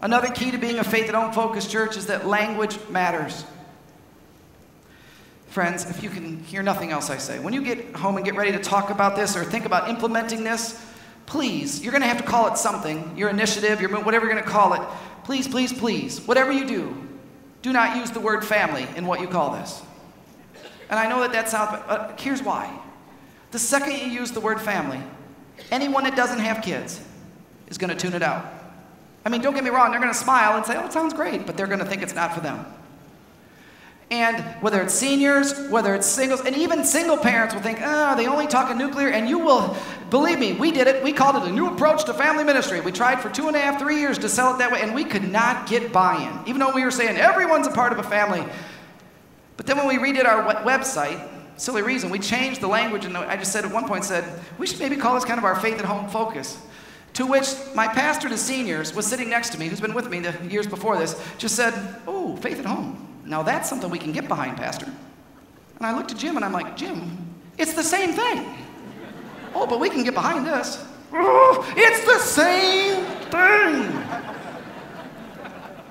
Another key to being a faith at home focused church is that language matters. Friends, if you can hear nothing else I say, when you get home and get ready to talk about this or think about implementing this, please, you're going to have to call it something, your initiative, your whatever you're going to call it. Please, please, please, whatever you do not use the word family in what you call this. And I know that sounds, but here's why. The second you use the word family, anyone that doesn't have kids is going to tune it out. I mean, don't get me wrong, they're going to smile and say, oh, it sounds great, but they're going to think it's not for them. And whether it's seniors, whether it's singles, and even single parents will think, oh, they only talk in nuclear, and you will, believe me, we did it. We called it a new approach to family ministry. We tried for 2.5, 3 years to sell it that way, and we could not get buy-in, even though we were saying everyone's a part of a family. But then when we redid our website, silly reason, we changed the language, and I just said at one point, said, we should maybe call this kind of our faith at home focus. To which my pastor to seniors was sitting next to me, who's been with me the years before this, just said, oh, faith at home. Now that's something we can get behind, Pastor. And I looked at Jim and I'm like, Jim, it's the same thing. Oh, but we can get behind this. Oh, it's the same thing.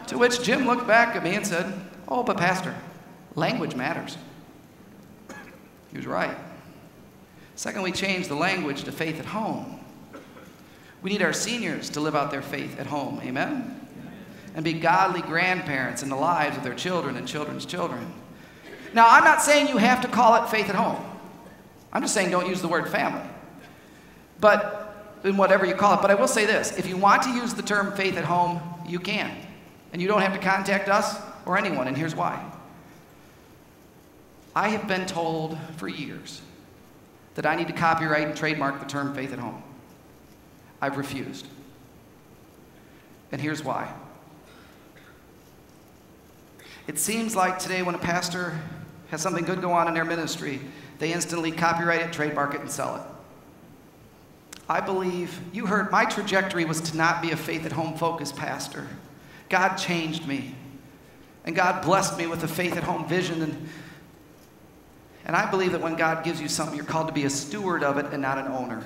To which Jim looked back at me and said, oh, but Pastor, language matters. He was right. Second, we changed the language to faith at home. We need our seniors to live out their faith at home. Amen? And be godly grandparents in the lives of their children and children's children. Now, I'm not saying you have to call it faith at home. I'm just saying don't use the word family. But in whatever you call it. But I will say this. If you want to use the term faith at home, you can. And you don't have to contact us or anyone, and here's why. I have been told for years that I need to copyright and trademark the term faith at home. I've refused. And here's why. It seems like today when a pastor has something good go on in their ministry, they instantly copyright it, trademark it, and sell it. I believe, you heard, my trajectory was to not be a faith at home focused pastor. God changed me. And God blessed me with a faith at home vision. And I believe that when God gives you something, you're called to be a steward of it and not an owner.